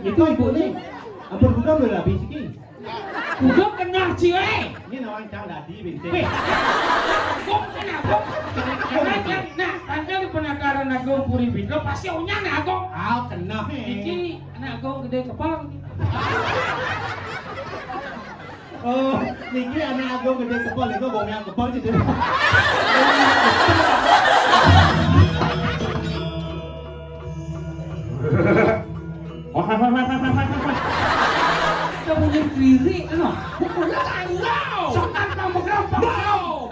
Itu ibu nih. Ampun buka belum lah bisiki. Buka kena ciwe. Ini nawang cang dadi bisiki. Kok kena kok? Nah, tanda penakaran agung puri bidro pasti unyang nih agung. Kena. Iki anak agung gede kepala. Oh, niki anak agung gede kepala itu gongnya kepala gitu. Kamu jadi diri, ano? Sokan kamu kenapa? Bow.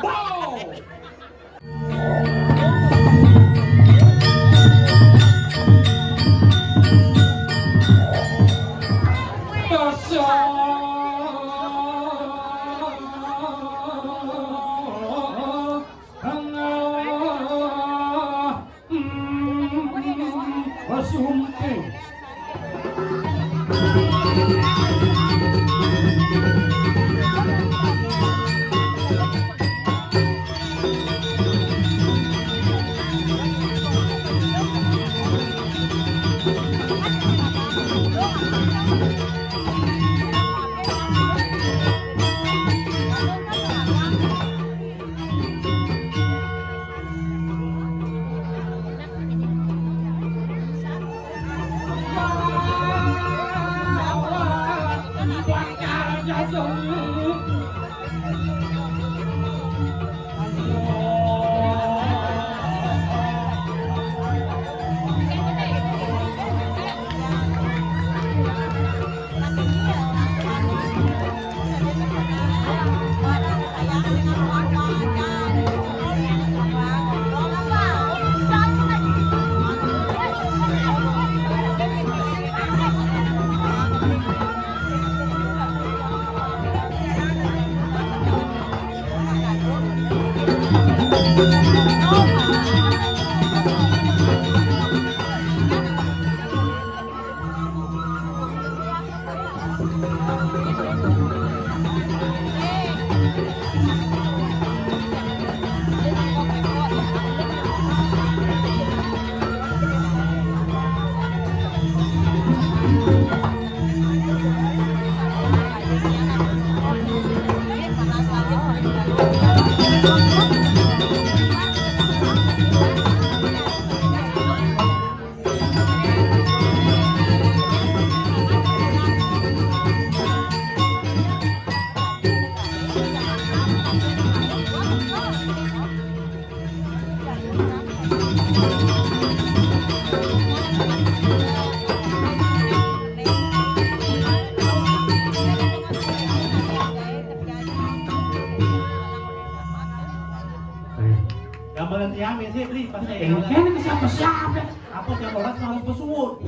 Gambaran tiang ini sih beli pasti. Ini siapa-siapa? Apa yang orang harus bersuwun?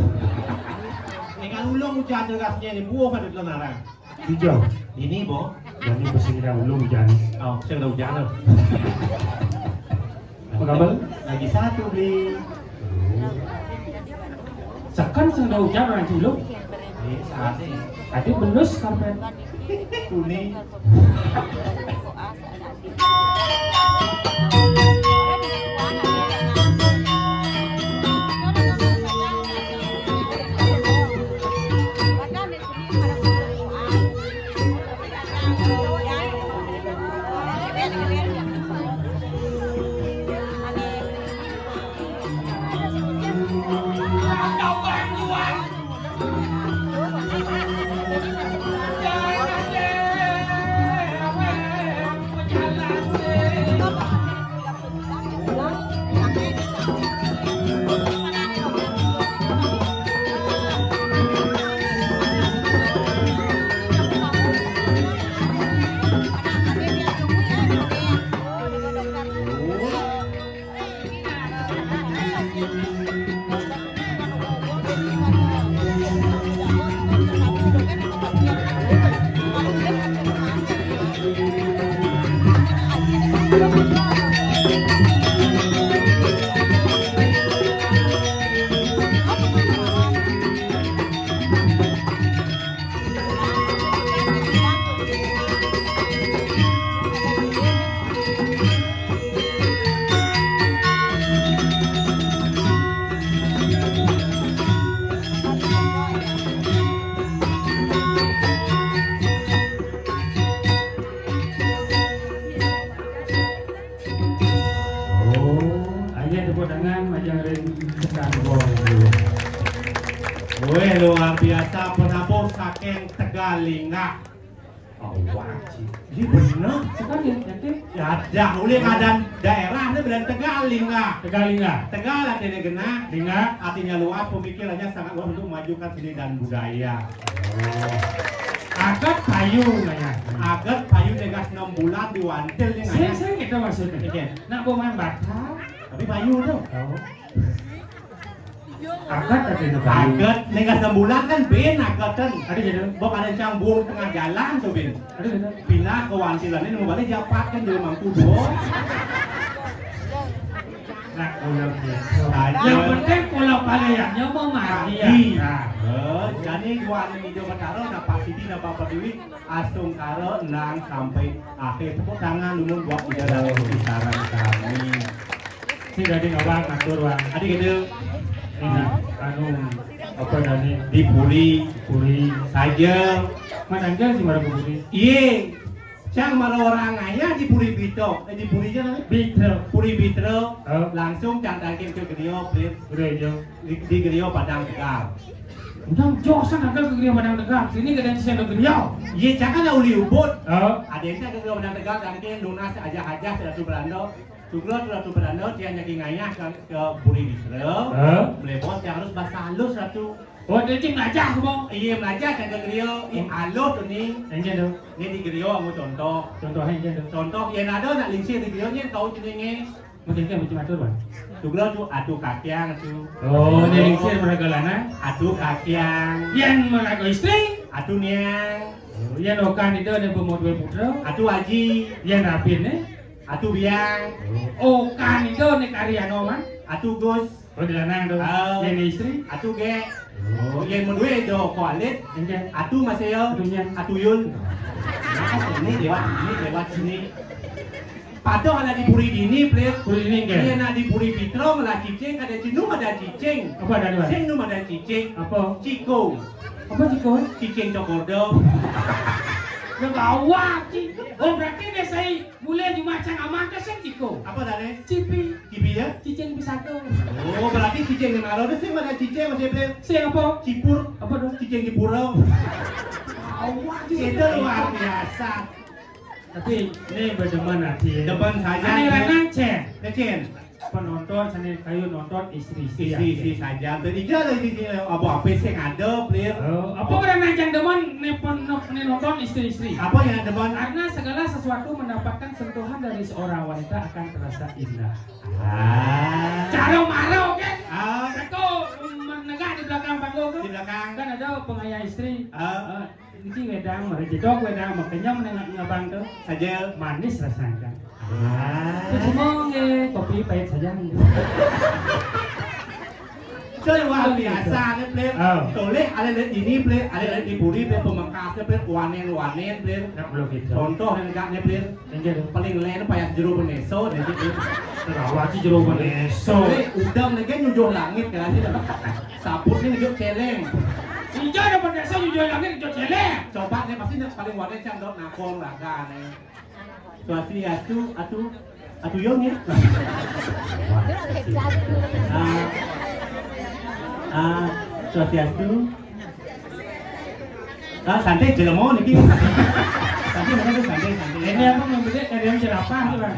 Dengan ulung hujan derasnya ini buah pada tenaran. Hijau. Ini boh. Dan ini bersih dah ulung hujan. Oh, saya udah hujan loh. Apa kabar? Lagi satu beli. Sekarang sudah hujan orang dulu. Saat ini. Tadi benus karpet. Kuning. Weh luar biasa penabuh saking Tegalinga. Oh wajib. Ini bener. Sekali nanti Ya ada, oleh keadaan daerah ini bilang Tegalinga. Tegalinga. Tegal artinya genah, Linga. artinya luas, pemikirannya sangat luas untuk memajukan seni dan budaya. Agak kayu nanya. Agar payu negas 6 bulan diwantil nih Saya nganya. kita maksudnya. Iya. Nak bawa main batal. Tapi payu tuh. Agak ada di kayu. Agar negas 6 bulan kan ben agar kan. Ada jadi. Bukan ada cambung tengah jalan tuh ben. Ada jadi. Pindah ke wantilan ini mau balik japat kan jadi Mangkudo. Nak ulang dia. Saja. Yang penting kalau palayannya mau mati ya. Nah. Jadi gua ada video karo na pasti di na Bapak Dewi asung karo nang sampai akhir tepuk tangan lumun buat ida dalam pembicaraan kami. Si jadi ngawang ngatur bang. Adik gitu Ini anu apa dari dipuri puri. saja. Mana enggak sih mana puri? Iye, cang malah orang ayah di puri bito, di puri aja namanya. Bitro. Puri bito Oh. langsung cangkangin ke Gerio, please. Udah jauh. Di Gerio Padang Tegal. Udah josan ada ke Gerio Padang Tegal. Sini kadang saya ke Gerio. Iye, cang kan uli ubud. Oh. Ada yang ke Gerio Padang Tegal dan kita lunas aja sudah tu berando. Sugrot sudah tu berando dia nyaki ngayah ke puri bito. Melebos yang harus bahasa halus satu. Oh, dia cing aja semua. Iya belajar kan ke Gerio, ini halus tuh nih. Enggak dong. Ini di Gerio kamu contoh. Contohnya enggak dong. Contoh yang ada nak lingsir di Gerio nya kau jenenge. Mungkin kan macam atur bang. Sugrot tu adu kakiang tu. Oh, dia lingsir mereka lana. Adu kakiang. Yang mereka istri. Adu niang. Yang okan itu ada pemodel putra. Adu haji. Yang rapin nih. Adu biang. Okan itu nih karyano man. Adu gus. Oh, di lanang tuh. Oh. Yang istri. Adu ge. Oh, yang menduwe do kualit. Enggak. Adu maseo. Adunya. Adu yun. Nah, ini lewat sini. Padahal ada di puri dini, please. Puri ini enggak. Iya nak di puri pitro malah cicing ada cinu ada cicing. Apa ada bang? Cing nu ada cicing. Apa? Cikung. Apa sih kau? Cicing cokordo. Yang bawa cing. Oh berarti dia saya mulai di macam aman kesek ciko. Apa tadi? Cipi. Kipi ya? Cicing pisatu. Oh berarti cicing yang naro sih mana cicing masih please. Saya apa? Cipur. Apa dong? Cicing di purau. Awak Itu luar biasa. Tapi ini berdeman hati. Depan saja. Ini lanang cek. Kecil. Penonton sana kayu nonton istri-istri. Isi saja. Tadi jalan di sini. Apa sih ada please? Oh, apa orang yang demen nih nonton istri-istri? Apa yang ada bang? Karena segala sesuatu mendapatkan sentuhan dari seorang wanita akan terasa indah. Ah. Caro maro kan? Ah. Aku menegak di belakang panggung Di belakang. kan ada pengayah istri. Ah. Ini wedang merejedok wedang makanya menengah ngabang tuh Saja. manis rasanya. Ah. Itu semua kopi pahit saja. Itu luar biasa nih please. Oh. Toleh ada ini please, ada di puri please pemengkasnya please, wanen please. Nggak belum gitu. Contoh yang enggaknya please. Enggak dong. Paling lain payah jeruk beneso dan itu. Terawat sih jeruk manis. Soalnya udang lagi nyujuh langit kan sih. Saput ini nyujuh celeng. Hijau dapat desa jujur lagi hijau celeng. Coba nih pasti paling wanen candok nakong laga nih. Suasi atu yong ya. Suasi santai jelemo niki. Santai mana tuh santai. Ini apa yang beda dari yang jerapah tuh bang.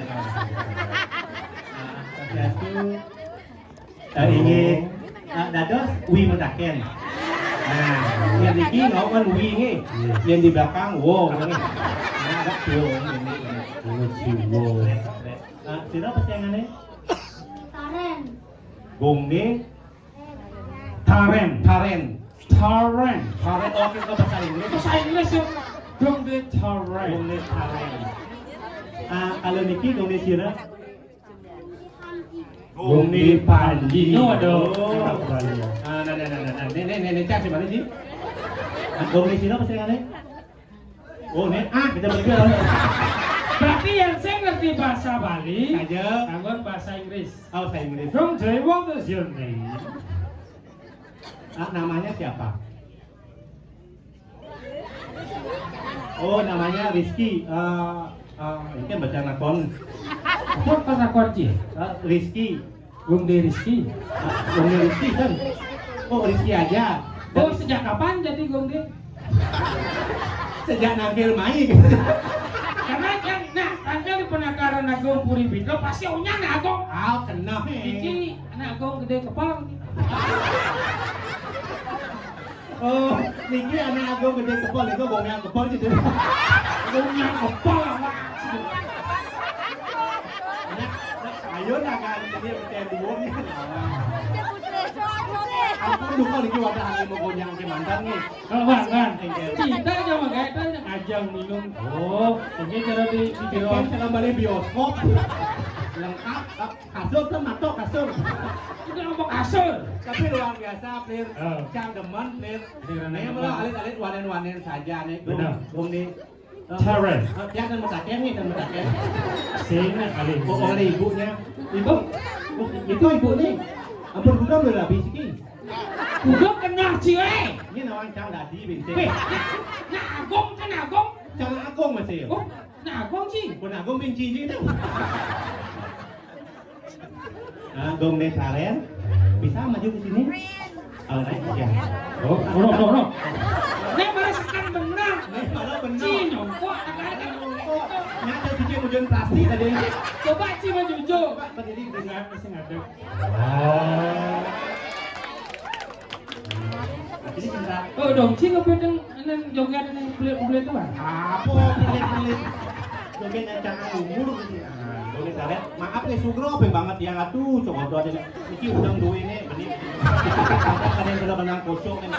Ingin dados wi mendaken. Nah, yang niki ngomong wi nih, yang di belakang wow ini. Nah, ada tuh ini. Wow. Sira pasangannya? Taren. Gong nih. Taren. Taren. Taren. Taren oke ke bahasa Inggris. Bahasa Inggris ya. Gong de Taren. Gong nih Taren. Kalau niki gong nih sira? Gong nih Panji. No ada. Nah, ini cak sih mana sih? Gong nih sira pasangannya? Oh, nih kita berdua. Berarti yang saya ngerti bahasa Bali, Saja. anggon bahasa Inggris. Oh, saya Inggris. From Jai, what is your name? Namanya siapa? Oh, namanya Rizky. Ini kan baca nakon. Apa bahasa kunci? Rizky. Gong de Rizky. Rizky kan? Oh, Rizky aja. sejak kapan jadi gong dia? Sejak nangkil main. Karena kan, nah, tanggal di penakaran Agong Puri Bidro pasti ohnya nih Agong. Ah, kena Iki anak Agong gede kepala. Oh, niki anak Agong gede kepol itu gongnya kepol gitu. Gongnya kepala lah. Ayo nak kan jadi macam dua ni. Aku lupa niki wadah angin mau goyang ke mantan ni. Kalau kan, kita cuma kayak itu ngajang minum. Oh, ini cara di video. Kalau balik bioskop lengkap kasur tuh matok kasur. Kita ngomong kasur. Tapi luar biasa, Plir. Cang demen, Plir. Ini malah alit-alit wanen-wanen saja nih. Gong ni. Taren. Ya kan mutaken nih, kan mutaken. Sini kali. Oh, oleh ibunya. Ibu? Itu ibu nih. Ampun bukan udah habis ini. Udah kena ciwe. Ini namanya Cang Dadi binti. Nah Agong kan Agong. Cang Agong masih. Oh, nah Agong sih. Pun Agong binti je tu. Agong ni Taren. Bisa maju ke sini? Oh, naik aja. Oh, no. Nek malah sekan benar. Malah benar. Ci nyongkok, agak-agak nyongkok. Nyata cuci hujan plastik tadi. Coba Ci menjujur. Coba berdiri dengan Mesti ngadep. ini cinta. Oh dong, Ci ngepedeng nang joget nang kulit-kulit tu kan. Apa pelit-pelit. Joget yang jangan umur gitu. Joget Taren. Maaf nih Sugro, pe banget yang atuh. Coba tuh ada. Iki udang dua ini benih. Ada yang sudah menang kocok nih.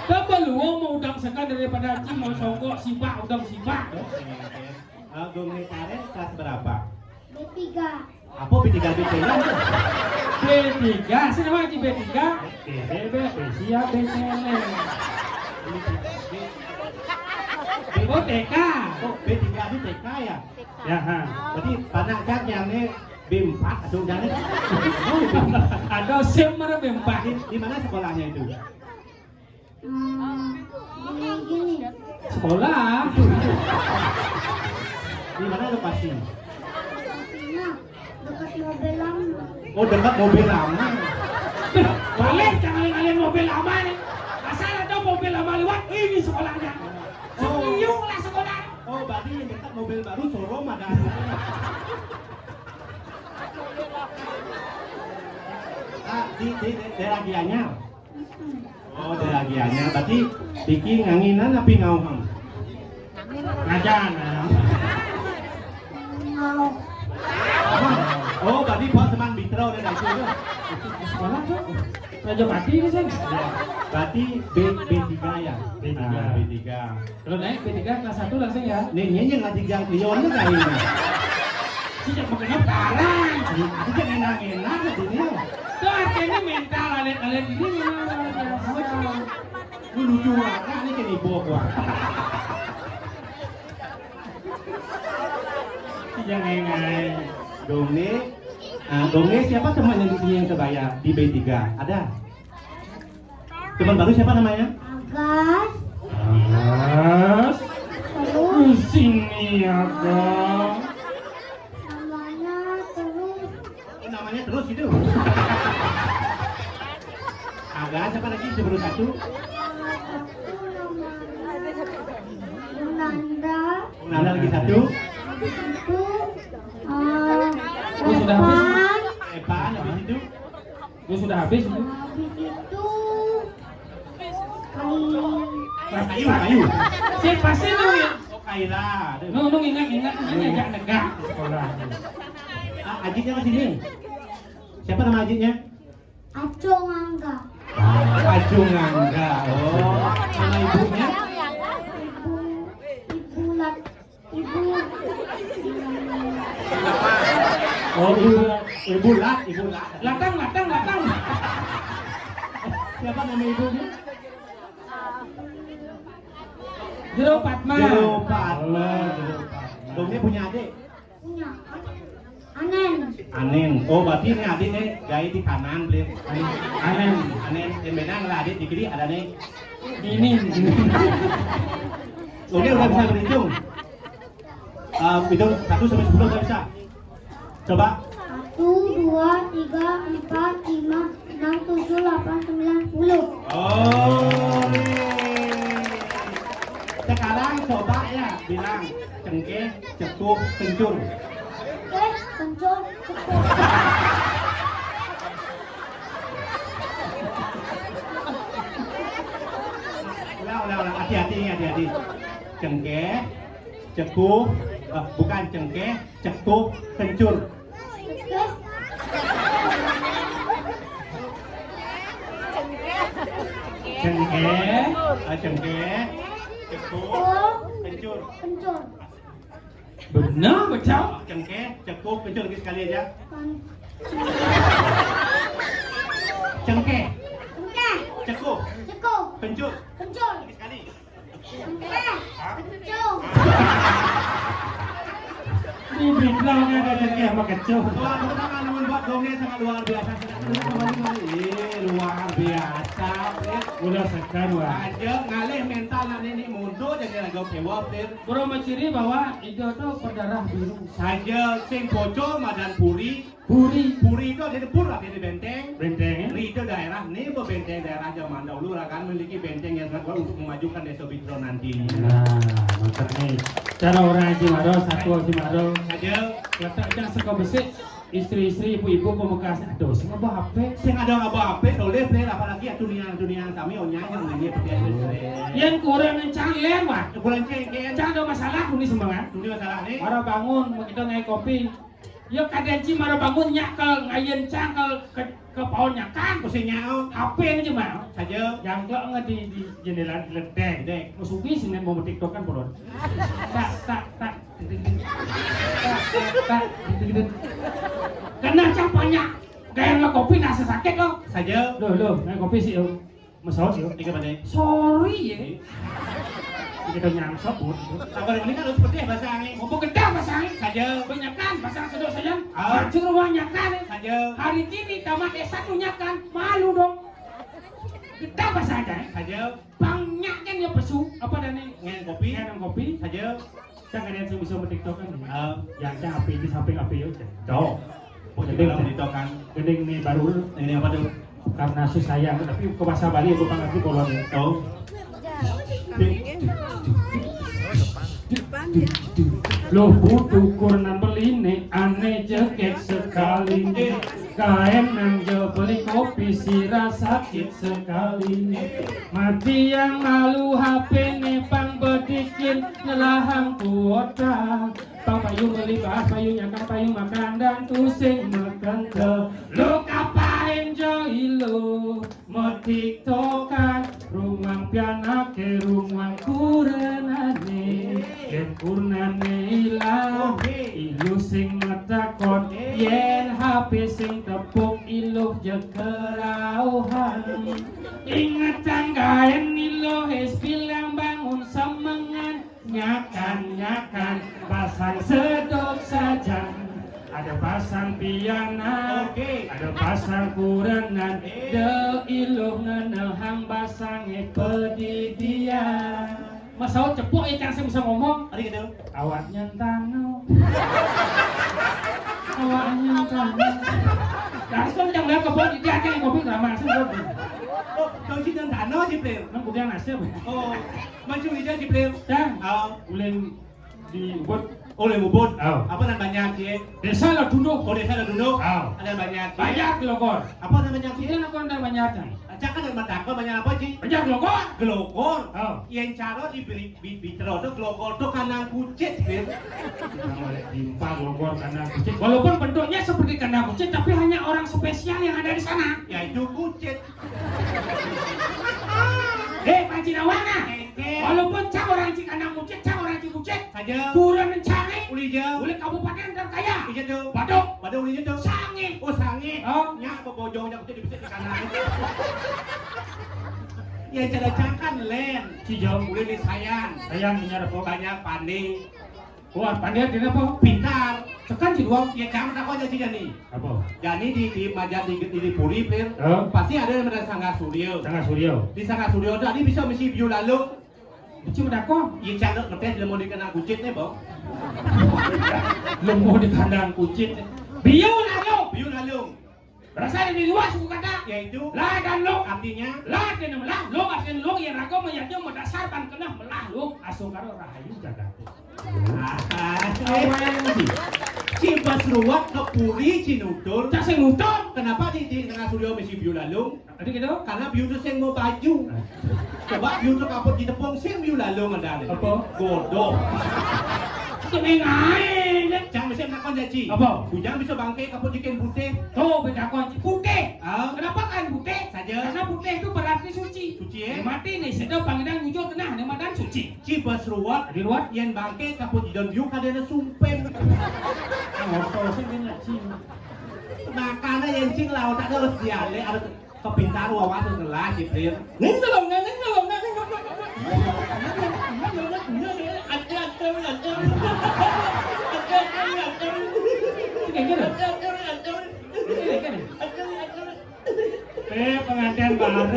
Tambah lu mau udang sekan daripada Ci mau songkok sibak udang sibak. Agong ni Taren kelas berapa? B3. Apa B3 B3-nya? B3, sini nama Ci B3. B siap B celeng. Oh TK. Oh B3 ini TK ya? Ya, ha. Berarti tanah cat yang ini B4 atau jangan? Ada SIM mana B4. Di mana sekolahnya itu? Gini. Sekolah. Di mana lokasi? Nah, dekat mobil lama. Oh dekat mobil lama. Kalian jangan kalian mobil lama nih. Asal ada mobil lama lewat, ini sekolahnya. Senyum lah sekolah. Oh berarti yang dekat mobil baru showroom ada. Di daerah Gianyar. Oh daerah Gianyar. Berarti Diki nganginan tapi ngauham. Ngajan. Mau. Oh berarti Pak teman Bitro dari situ. Sekolah tuh. Raja Pati ini sih. Berarti B3 ya? B3. B3. Kalau naik B3 kelas 1 langsung ya. Nih nggak tiga Leon tuh kayak ini. Sejak makanya parah. Itu kan enak-enak di sini. Itu artinya mental alit-alit ini memang luar biasa. Lu lucu banget nih kayak ibu gua. Jangan ngai. Dongnya siapa teman yang di sini yang sebaya di B3? Ada? Teman baru siapa namanya? Agas. Mas. Terus Sini aku. namanya terus. Namanya terus gitu. Ada siapa lagi sebelum satu? Nanda. Ada lagi satu? Itu Oh, sudah habis? Evan. Evan habis itu? Gue sudah habis itu. Habis itu Kayu. Si pasti tuh ya. Oh Kaila. Nung ingat ngajak negak. Sekolah. Ajitnya ke sini. Siapa nama Ajitnya? Acung Angga. Ajung Angga. Oh, nama ibunya? Ibu Oh, ibu Lat. Latang. Siapa nama ibunya? Jero Fatma. Jero Fatma. Dongnya punya adik? punya Anen. Oh, berarti ini adiknya gaya di kanan, Blin. Anen. Yang benang lah adik di kiri ada nih. Ini. Dongnya udah bisa berhitung. Hitung 1 sampai 10 udah bisa. Coba. 1, 2, 3, 4, 5, 6, 7, 8, 9, 10. Oh, bilang cengkeh, cekuk, kencur. Kencur, cekuk. Ulang. Hati-hati. Cengkeh, cekuk, bukan cengkeh, cekuk, kencur. Cengkeh, Cengkeh, cekuk, kencur. Kencur. benar betul. Cengkeh, cekuk, kencur lagi sekali aja. Cengkeh, Cengkeh, cekuk, cekuk, kencur. kencur. Lagi sekali. Cengkeh, kencur. Ini bilangnya ada cengkeh sama kecoh. Wah, tepuk tangan buat dongeng sangat luar biasa. Luar biasa. Udah sekarang wah. Aja ngalih mental ini mundur jadi lagu kewap. Bro menciri bahwa itu tuh berdarah biru. Saja sing bocor madan puri. Puri, Puri itu dari pura dari benteng. benteng. Puri itu daerah, ini benteng daerah zaman dahulu akan memiliki benteng yang kuat untuk memajukan desa Bitro nanti. Nah, mantap nih. Cara orang Cimaro, satu Cimaro. Saja Letaknya suka besi. Istri-istri, ibu-ibu pemekas. Aduh, semua bawa HP. sing ada apa boleh apalagi dunia kami onya yang ini seperti itu. Yang kurang encang lewat. Bulan cengkeh, Encang ada masalah ini semangat. dunia masalah nih. Mara bangun, kita ngai kopi. Ya kadang Cimaro bangun nyakal ngayen cang ke pohon nyakan. Kusing nyau, HP ini cuma. saja Yang ke nggak di jendela ledeng. Dek. Musuhi sini mau tiktok kan bodoh. Tak. Kena capanya. Gaya nggak kopi nasi sakit lo. saja Loh, ngai kopi sih yo. Masalah sih yo. tiga pada. Sorry ya. Kita nyangsap bud. Sabar ini kan seperti bahasa angin. Mau gede bahasa angin. Saja, Banyak kan bahasa sedot sayang. Ah. Hancur rumahnya kan. saja, Hari ini tamat S1 kan. Malu dong. Kita bahasa aja. saja, Banyak kan ya pesu. Apa dan ini? ngen kopi, Ngan kopi. saja. Jangan ada yang bisa mentiktok kan. Eh, Yang saya api di samping api ya. Cok. Jadi kalau ditokan, Gedeng ini baru ini apa tuh? karena sayang tapi ke bahasa Bali aku panggil itu kolon ya. Cok. Loh butuh kurnan beline aneh jeket sekali kain nang jo beli kopi sirah sakit sekali mati yang malu HP ne pang bedikin nelahang kuota pang payung beli bahas payung nyakang payung makan dan tusing makan ke lo kapain jo ilo mau tiktokan rumang piana ke rumang kurenane yen kurnane ilang ilu sing matakon yen HP sing tepuk iluh je kerauhan ingatan gaen iluh es bilang bangun semangan nyakan pasang sedok saja ada pasang piana ada pasang kurenan de iluh ngenehang basange pedidian Masau cepuk ya kan saya bisa ngomong. Tadi gitu. Awaknya tanu. Awaknya tanu. Langsung jangan lihat kebun dia aja yang kopi nggak masuk kopi. Oh, kau sih dan tanah sih player. Nang kopi yang nasib. Oh, macam ini sih player. Dan Oh, ulin di buat oleh bubut. Oh. Apa namanya sih? desa lah duduk. Oh, desa ada duduk. Oh. Ada banyak. Banyak logor. Apa namanya sih? Ini aku ada banyak kan. Cakap dengan mata banyak apa sih? Banyak logor. Gelogor. Oh. Yang cara diberi biterodo gelogor itu kandang kucing, player. Kita boleh timpang logor kandang kucing. Walaupun bentuknya seperti kandang kucing, tapi hanya orang spesial yang ada di sana. Yaitu kucing. Pak Cinawana. Walaupun cak orang Cikandang kucing, cak orang Cikucing. Saja. Kurang mencari. Uli jauh. Oleh kabupaten terkaya. Iya tuh. Baduk. Baduk uli tuh. Sangi. Oh sangi. Oh. Nyak bojongnya kucing di di kanan. Ya cara cakan len. Cijau. Uli di sayang. Sayang menyerap kok. Banyak pandai. Wah, pandai di apa? Pintar. Tekan Ciduang. Ya jangan takut aja sih Jani. Apa? Jani di Majan di Puri Plir. Oh. Pasti ada yang ada Sangga Suryo. Tengah Suryo. Di Sangga Suryo tadi bisa mesti view lalu. Cuma dako. Yang cakap ngetes mau dikenal kucing nih bang. Lemah di kandang kucing. Biu lalu. View lalu. Berasal dari luar suku kata. Yaitu La dan lo. artinya La dan lo. La artinya lo. yen aku mayatnya mendasar ban kenah melah lu asuh karo Rahayu Jagate. Si Basruat kepuri Cinutur. Cak sing nutur. Kenapa di tengah studio mesti biu lalung? Tadi gitu. Karena biu itu sing mau baju. Coba biu itu kaput di tepung sing biu lalung ada. Apa? Godok. Kene ngae. Jangan mesti nakon jaji. Apa? Bujang bisa bangke kaput ikan putih. Tuh beda kunci putih. Ah. Kenapa kan putih? Saja. Karena putih itu berarti suci. Suci, Yang mati nih sedang panggilan muncul tenah nih madan suci. Si Basruat Di luar yang bangke kaput di dalam biu kadena sumpeng. ngotot sih kena cing. Makanya yang cing lau tak ada siale ada kepintaran wawas ngelah Jibril. Ning tolong ning tolong ning pengantin baru.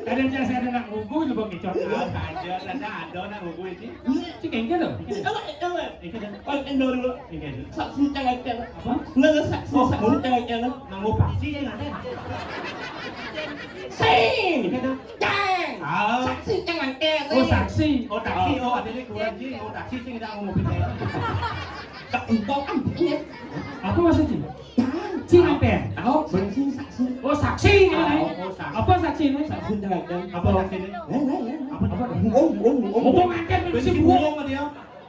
Kadang saya ada nak ngugu lu bang kecot. Aja ada nak ngukui sih. Cik engke lho. Saksi jangan jangan. Apa? Nggak saksi jangan jangan. Nanggu pasti ya nggak ada. Sing. Jang. Ah. Saksi jangan jangan. Oh saksi. Oh taksi, oh ada ni kurang sih. Oh taksi sih kita ngomong pindah. Tak umpang ambilnya. Apa maksudnya? Jangan. Cing apa? Tahu saksi saksi. Oh saksi ini. Oh saksi. Apa saksi ini? Saksi jangan jangan. Apa saksi ni? Apa? Buong. Oh pengantin mesti Besi buang. buang dia.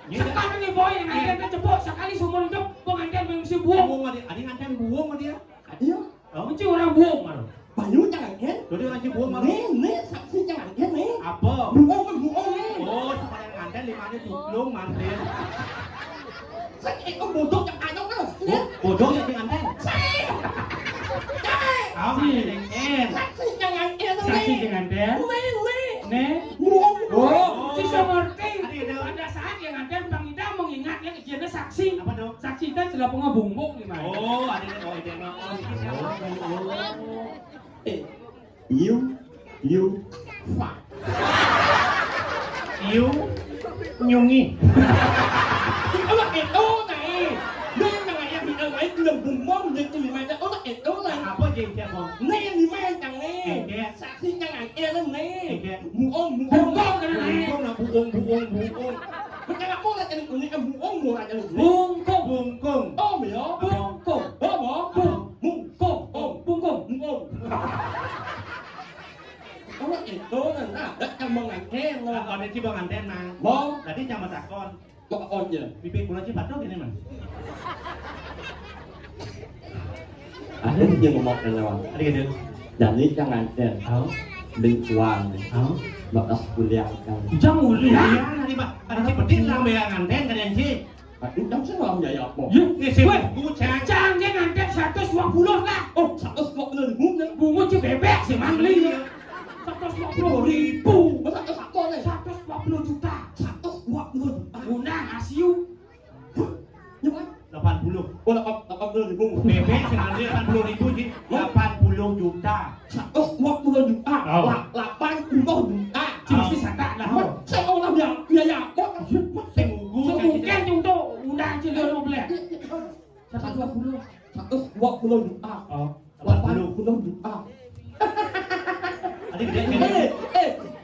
Sekarang ni boy yang ada kan cepok sekali seumur hidup pengantin mesti buang. Buang dia. Ada nganten buang dia. Ayo. Oh. Mesti orang buang malu. Bayu jangan jangan. Jadi orang si buang malu. Nih saksi jangan jangan nih. Apa? Buong nih. Oh, supaya nganten lima ni tuklung mantin. Sakit kau bodoh jangan ada kan? Bodoh ya nganten. Ah, Si. en. Saksi jangan jangan. Saksi dengan dia. Nih. Ne. Buong. Oh, si seperti Ada. pada saat yang ada Bang Ida mengingat yang kejadian saksi. Apa dong? Saksi itu sudah pengebungbung gimana? Oh, ada ni. Oh, ada ni. You. Fuck. Iu nyungi. Otak itu này. Nên là ngày em bị ở ấy lần bùng bom lên từ mày đã otak itu này. Apa je dia bom? Nên thì mày chẳng nè. Saksi jangan jangan nè. Buong. Bunggong kan ne. Buang nak buang. Macam apa lah jadi kuning buong murah jadi. Bungkung. Bungkung. Oh mio. Bungkung. Oh mo. Bungkung. Oh, bungkung. Buong. Otak itu là đất trong mong ngày khen Nah, lah. ada si bang anten mang. Bom. Tadi sama takon. Kok on je. Pipi kula si batok ini man. Ada dia ngomong dengan Ada gitu. jadi jangan khen. Tahu? Đừng hoàng này. Tahu? Bak dah kuliah kan. Jangan mulia. Ya, nanti pak. Ada si pedin lah yang anten kan yang si. Itu kan sebab ya apa. Yuk, Ni si bucang. Jangan dia ngantek 120 lah. Oh, 120 ribu kan. Bungut si bebek si mangli. 120.000. Masa tu satu ni. 120 juta. 120 ribu. Undang ASIU. Như vậy. 80. Oh, 80 ribu. Bebek sengaja 80.000 ji. 80 juta. 120 juta. Oh. 80 juta. Chỉ si sata lah. Mất sao ông làm nhà biaya bot. Sing ugu Mungkin untuk undang si Leo Noble. 120. 120 juta. Oh. 80 juta. Ada gede.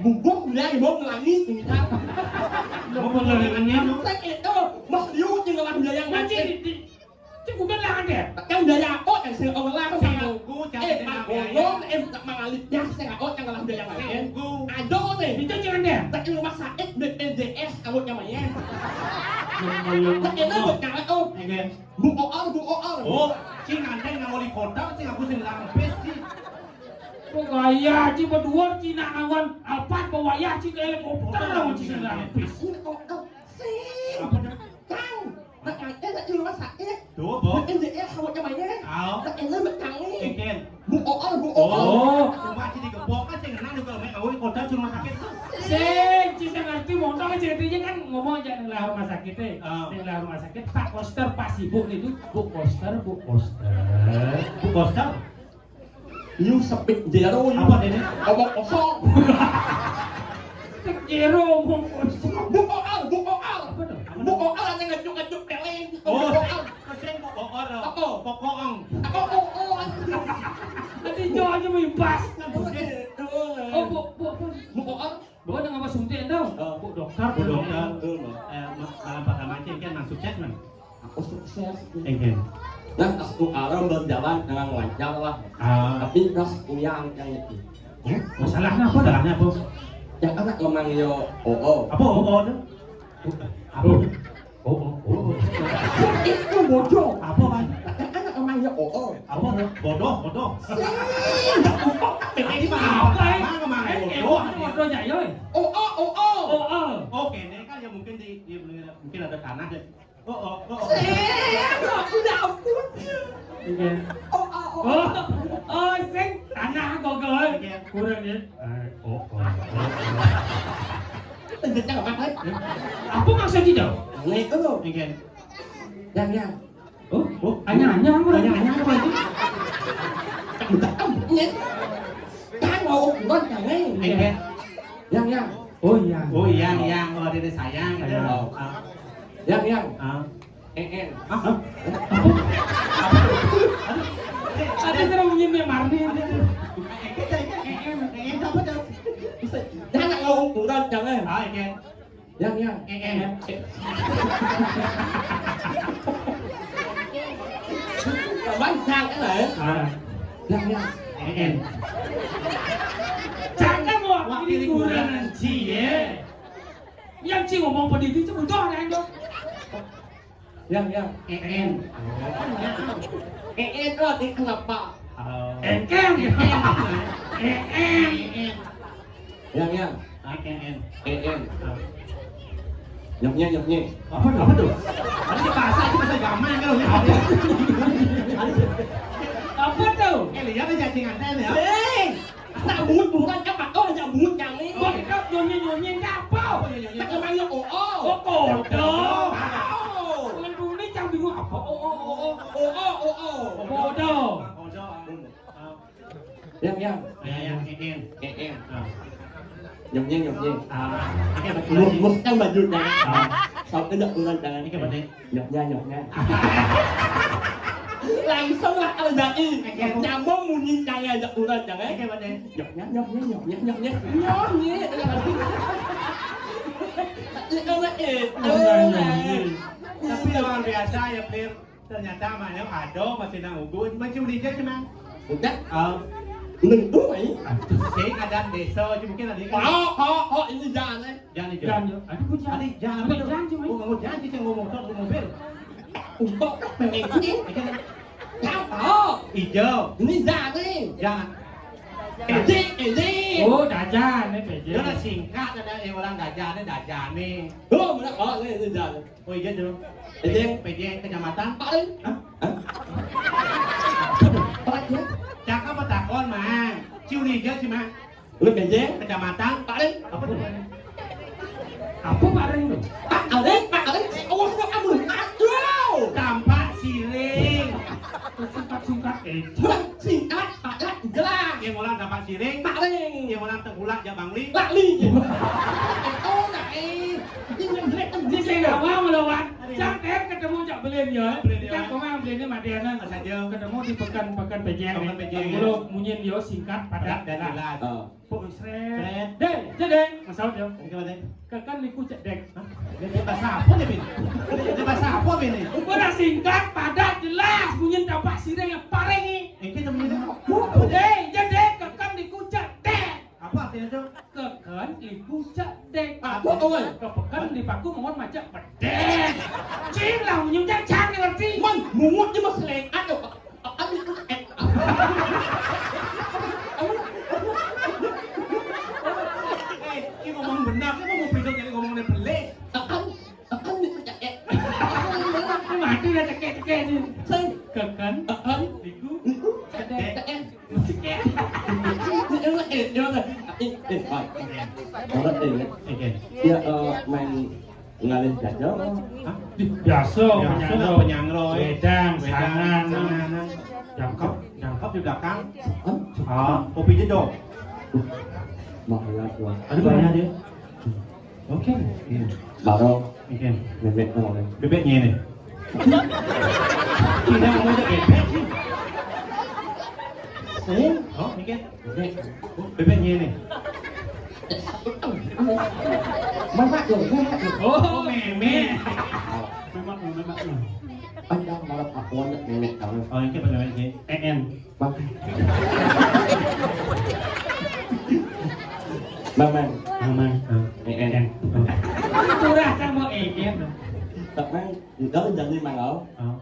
Bumbung bilang ibu ngelangis ini kan. Mau pengelengannya lu. Saya itu mas Liu juga lah biaya yang Nanti macam. Chứ cũng biết là ăn đẹp. Yang biaya bot yang saya orang lah Sing kan. ugu jangan Mak biaya. ngomong em tak mengalir ya saya nggak bot yang lah biaya yang Sing lain. ugu. Ada nih. Thì chắc chứ ăn đẹp. Tak kira rumah sakit BPJS awak yang mana? Tak kira berkala oh. Again. Bu OR. Oh, sing anten nang wali kota sing aku sing lampes sih. Kok gaya ci berdua Cina awan alpat bawa ya ci ke helikopter lawan ci lampis. Ini kok sih. Apa dah? Tahu. Tak kira tak kira rumah sakit. Tuh, Bo. BPJS awak yang mana? Au. Tak kira berkala. Again. Bu OR. Oh, Cuma sih digepok kan sing nang juga mek wali kota cuma sakit. sing ci sing ngerti montong ceritanya kan ngomong aja nang rumah sakit teh. Oh. Nang rumah sakit Pak Koster pas ibu itu Bu Koster. Bu Costa. You sepik zero. Apa ini? Awak kosong. Jero ngomong Koster. Bu OR. Apa dong? Apa Buko ala yang ngejuk-ngejuk peleng. Oh, kesen buko oro. Apa? Pokokong. Oh. Tadi Jo aja membas. Gitu. Oh, Buko ala. Bu ada ngapa suntik tau? Bu dokter, Bu dokter. Malam pertama aja kan langsung sukses man. Aku sukses. Engken. Dan aku arah berjalan dengan lancar lah. Tapi ras yang itu. Masalahnya apa? Salahnya apa? Yang anak lemang yo. Oh. Apa tuh? Apa? Oh. Itu bodoh. Apa man? Yang anak lemang yo. Apa? Bodoh. Ini mah apa? Mana Bodoh bodohnya yoi. Oh. Oke, ini kan ya mungkin mungkin ada tanah deh. Oh. Udah ampun. Oh, sing tanah gogol. Kurang ya. Tentunya apa kan? Apa maksud itu? Nih itu. Engken. Yang. Hanya apa itu? Kan mau ngon kan Engken. Yang. Oh iya. Oh iya, oh dia sayang gitu. Yang. Ada cara menyindir Marni. Jangan ngomong kurang jangan. Engken. Yang. Bánh thang cái này. Yang. Engken. Jangan mau ini kurang cie. Yang cie ngomong pendidik itu butuh ada yang dong. Yang. Engken. Itu di kenapa? Engkeng. Yang. Engken. Nyoknya. Apa tuh? Ada bahasa gampang kan udah ada. Apa tuh? Lihat aja cingan ya. Tak muốn bukan các bạn ơi, là muốn chẳng ấy. Kok kau nyonya apa? Tak kemarin lo Oh, bodoh. Dengan dulu ini jangan bingung apa? Bodoh. Yang. Engken. Nyoknya. Engken Một trong bà ruột này. Sau cái đợt lên trời Engken berarti. Nhoknya. Làm sao lại ở đây đi? Nhà bố muốn nhìn đây là đợt lên trời ấy. Engken berarti. Nhoknya. Nhoknya. Tapi luar biasa ya Plir. Ternyata mana ada masih nang ugun. Macam dia cuma. Udah. Đừng đúng vậy. Sing ada desa mungkin ada kan. Họ ini jangan ấy. Jangan itu. Jangan. Ada ku jangan. Jangan. Jangan cuma. Ngomong jangan sih ngomong motor mobil. Untuk các bạn ini. Sao đó? Hijau. Ini jangan đi. Jangan. Edi. Oh, dajan nih PJ. Dia lah singkat ada orang dajan ni dajan ni. Oh, mana? Oh, ini jangan. Oh iya tu. PJ kecamatan. Pak đi. Pak ya. Cakap apa takon mah. Ciuli je cuma. Lu kerja? Kecamatan. Pak đi. Apa tu? Apa barang itu? Pak ở đấy. Oh, kok kamu aduh. Tampak siring. Singkat-singkat Bukan singkat, Pak Lak jelas. Yang orang tampak siring. Pak Leng. Yang orang tengkulak jabang li. Lak ly. Oh, này. Ini saya nggak mau melawan. Jangan ketemu Cak Belen ya. Kita kemarin Belennya Madiana. Saja. Ketemu di pekan Pejeng. Pekan Pejeng. Kalau munyin yo singkat padat Dan jelas. Pok sret. Deng, jedeng. Masalah yo. Gimana? Kan liku cek deng. Dia bahasa apa ni bin? Dia bahasa apa bin ni? Udah singkat, padat, jelas. Munyin tampak sireng yang parengi. Kita punya Jedeng kekan liku cek deng. apa artinya tu? Kekan liku cek deng. Apa ơi? Kepekan di paku mohon macam pedeng. Cing lah munyin cek cang ngerti. Man, muut chứ mà slang aduh. Ini ngomong benar, dia mau pindah jadi ngomong yang pelik. Ini mati dah cekek-cekek ni. Sing. Kekan liku cek deng. Cekek. Ya main ngalih dajal. Biasa penyangro, wedang, sangan, jangkap di belakang. Kopi jedok. Malah gua. Ada banyak dia. Oke. Baru Oke. bebek ngomong. Bebeknya nih. Tidak mau ada bebek sih. Oh, oke. Bebeknya nih. Mamak tuh, Oh, meme. Memang. panjang malam aku anak nenek kamu. Oh, ini bebeknya. En. Bang. Mamang, Mamang. en. Turah sama Egen. Tapi kan jangan mangau. Oh.